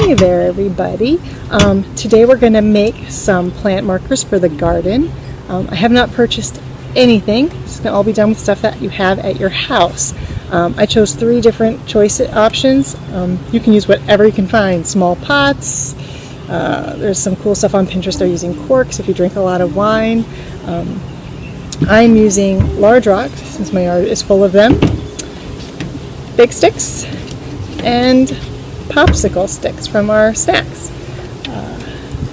Hey there everybody. Today we're going to make some plant markers for the garden. I have not purchased anything. It's going to all be done with stuff that you have at your house. I chose 3 different choice options. You can use whatever you can find. Small pots. There's some cool stuff on Pinterest. They're using corks if you drink a lot of wine. I'm using large rocks since my yard is full of them. Big sticks and popsicle sticks from our snacks.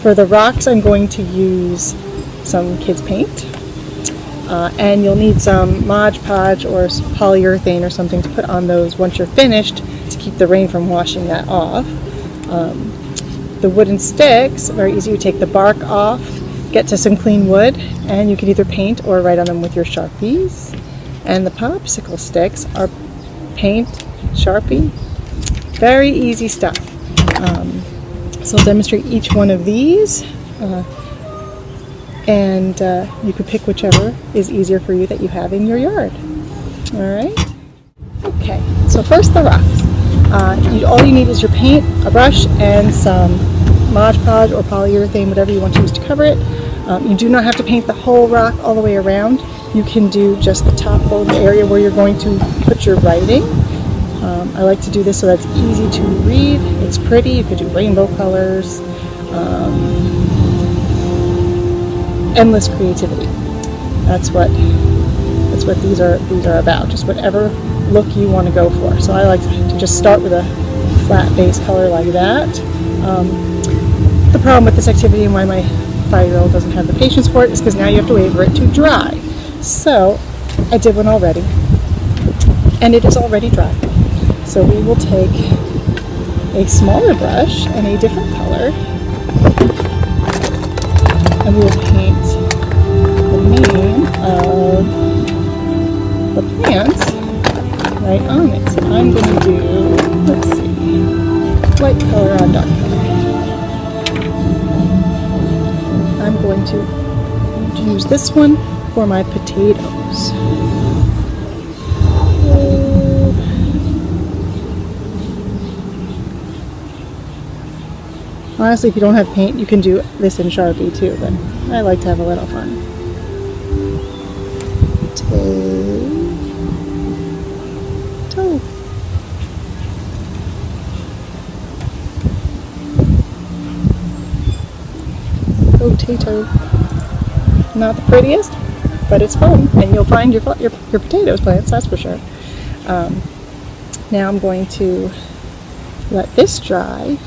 For the rocks, I'm going to use some kids paint, and you'll need some Mod Podge or polyurethane or something to put on those once you're finished to keep the rain from washing that off. The wooden sticks, very easy. You take the bark off, get to some clean wood, and you can either paint or write on them with your Sharpies. And the popsicle sticks are paint, Sharpie. Very easy stuff. So I'll demonstrate each one of these, and you can pick whichever is easier for you that you have in your yard. Alright? Okay, so first the rocks. All you need is your paint, a brush, and some Mod Podge or polyurethane, whatever you want to use to cover it. You do not have to paint the whole rock all the way around. You can do just the top or the area where you're going to put your writing. I like to do this so that's easy to read. It's pretty. You could do rainbow colors. Endless creativity. That's what these are about. Just whatever look you want to go for. So I like to just start with a flat base color like that. The problem with this activity and why my 5-year-old doesn't have the patience for it is because now you have to wait for it to dry. So I did one already, and it is already dry. So we will take a smaller brush and a different color, and we will paint the name of the plant right on it. So I'm going to do, let's see, light color on dark color. I'm going to use this one for my potatoes. Honestly, if you don't have paint, you can do this in Sharpie too, but I like to have a little fun. Potato. Potato. Not the prettiest, but it's fun, and you'll find your potatoes plants, that's for sure. Now I'm going to let this dry,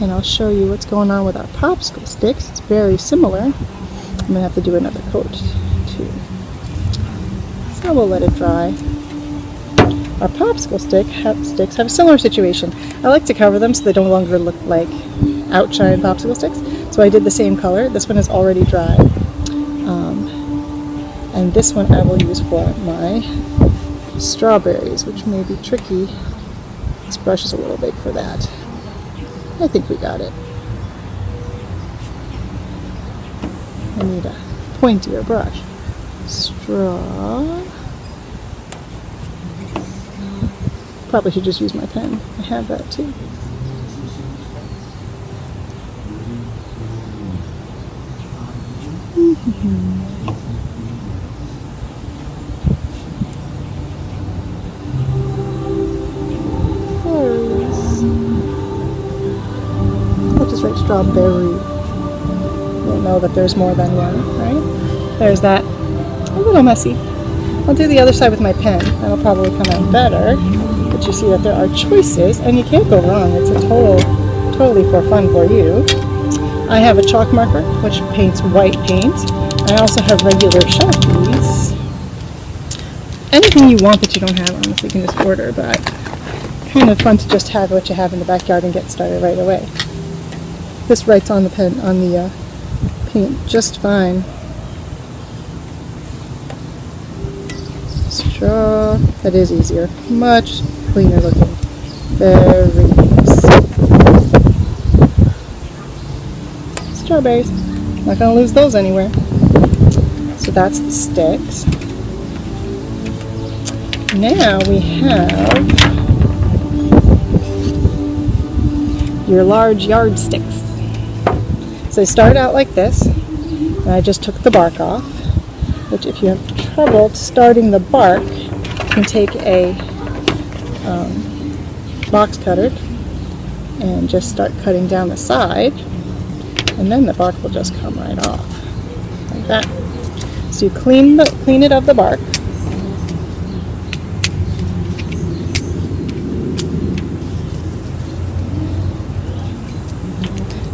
and I'll show you what's going on with our popsicle sticks. It's very similar. I'm going to have to do another coat too. So we'll let it dry. Our popsicle sticks have a similar situation. I like to cover them so they no longer look like outshine popsicle sticks. So I did the same color. This one is already dry. And this one I will use for my strawberries, which may be tricky. This brush is a little big for that. I think we got it. I need a pointier brush. Straw. Probably should just use my pen. I have that too. Write strawberry. You'll know that there's more than one, right? There's that. A little messy. I'll do the other side with my pen. That'll probably come out better. But you see that there are choices, and you can't go wrong. It's a totally for fun for you. I have a chalk marker, which paints white paint. I also have regular Sharpies. Anything you want that you don't have, honestly, you can just order, but kind of fun to just have what you have in the backyard and get started right away. This writes on the pen, on the paint just fine. Straw, that is easier. Much cleaner looking. Very nice. Strawberries. Not gonna lose those anywhere. So that's the sticks. Now we have your large yardsticks. So they start out like this, and I just took the bark off, which if you have trouble starting the bark, you can take a box cutter and just start cutting down the side, and then the bark will just come right off, like that. So you clean it of the bark.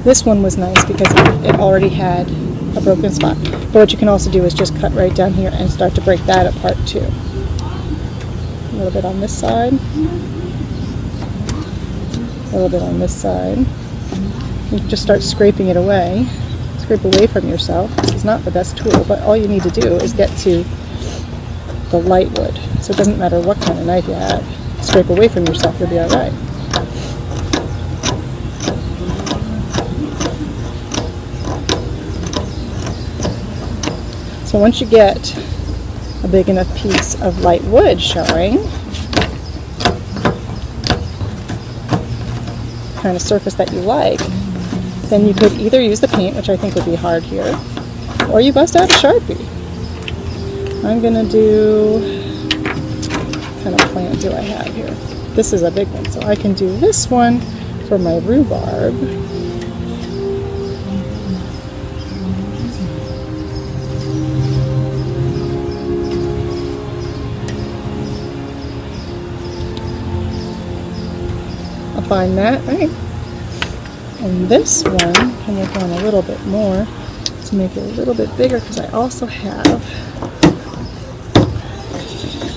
This one was nice because it already had a broken spot. But what you can also do is just cut right down here and start to break that apart too. A little bit on this side. A little bit on this side. You can just start scraping it away. Scrape away from yourself. This is not the best tool, but all you need to do is get to the light wood. So it doesn't matter what kind of knife you have. Scrape away from yourself, you'll be alright. So once you get a big enough piece of light wood showing, kind of surface that you like, then you could either use the paint, which I think would be hard here, or you bust out a Sharpie. I'm going to do, what kind of plant do I have here? This is a big one, so I can do this one for my rhubarb. Find that, right? And this one, can work on a little bit more to make it a little bit bigger because I also have,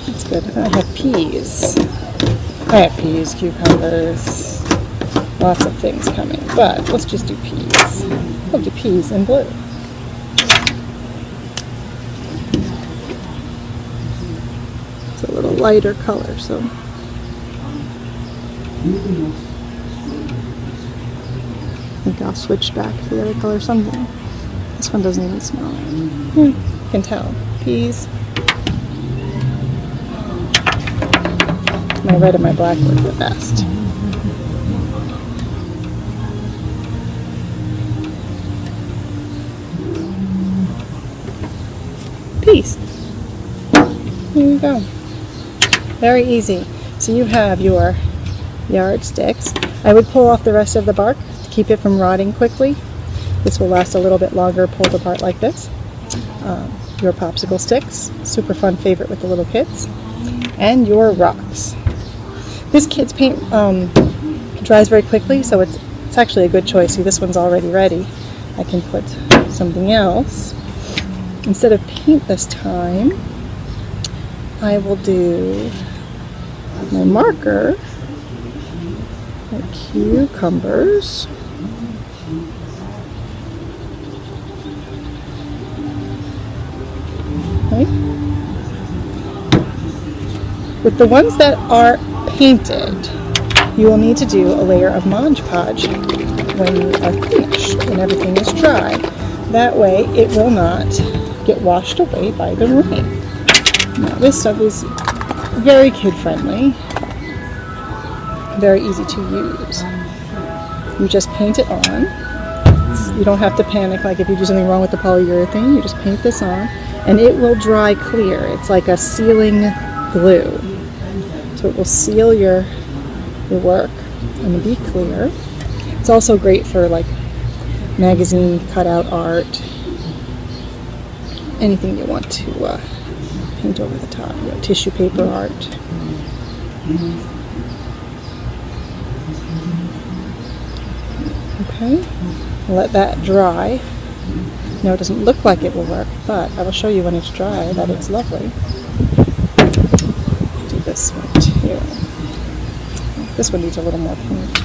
that's good, I have peas. I have peas, cucumbers, lots of things coming, but let's just do peas. We'll do peas in blue. It's a little lighter color, so I think I'll switch back to the other color something. This one doesn't even smell. You can tell. Peas. My red and my black work the best. Peas. There you go. Very easy. So you have your yardsticks. I would pull off the rest of the bark to keep it from rotting quickly. This will last a little bit longer pulled apart like this. Your popsicle sticks, super fun favorite with the little kids, and your rocks. This kid's paint dries very quickly, so it's actually a good choice. See, this one's already ready. I can put something else. Instead of paint this time, I will do my marker. Cucumbers. Okay. With the ones that are painted, you will need to do a layer of Mod Podge when you are finished, when everything is dry. That way it will not get washed away by the rain. Now this stuff is very kid friendly. Very easy to use. You just paint it on. You don't have to panic like if you do something wrong with the polyurethane. You just paint this on and it will dry clear. It's like a sealing glue. So it will seal your work and be clear. It's also great for like magazine cutout art. Anything you want to paint over the top. You know, tissue paper art. Okay, let that dry. No, it doesn't look like it will work, but I will show you when it's dry that it's lovely. Do this one too. This one needs a little more paint.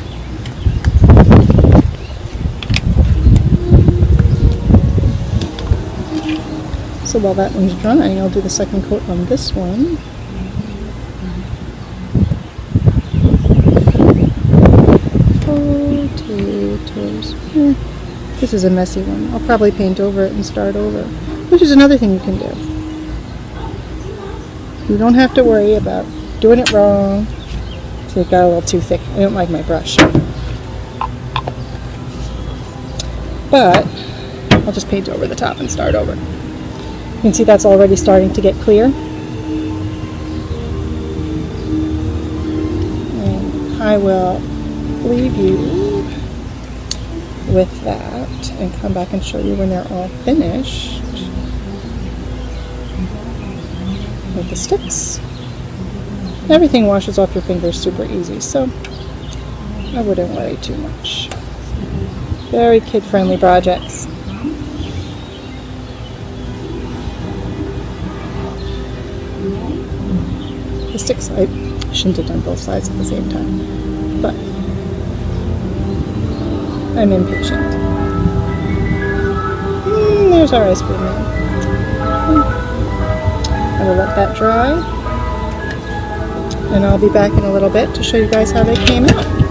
So while that one's drying, I'll do the second coat on this one. Potatoes. This is a messy one. I'll probably paint over it and start over, which is another thing you can do. You don't have to worry about doing it wrong. So it got a little too thick. I don't like my brush. but I'll just paint over the top and start over. You can see that's already starting to get clear. And I will leave you with that and come back and show you when they're all finished with the sticks. Everything washes off your fingers super easy, so I wouldn't worry too much. Very kid-friendly projects. The sticks, I shouldn't have done both sides at the same time, but I'm impatient. There's our ice cream man. I will let that dry, and I'll be back in a little bit to show you guys how they came out.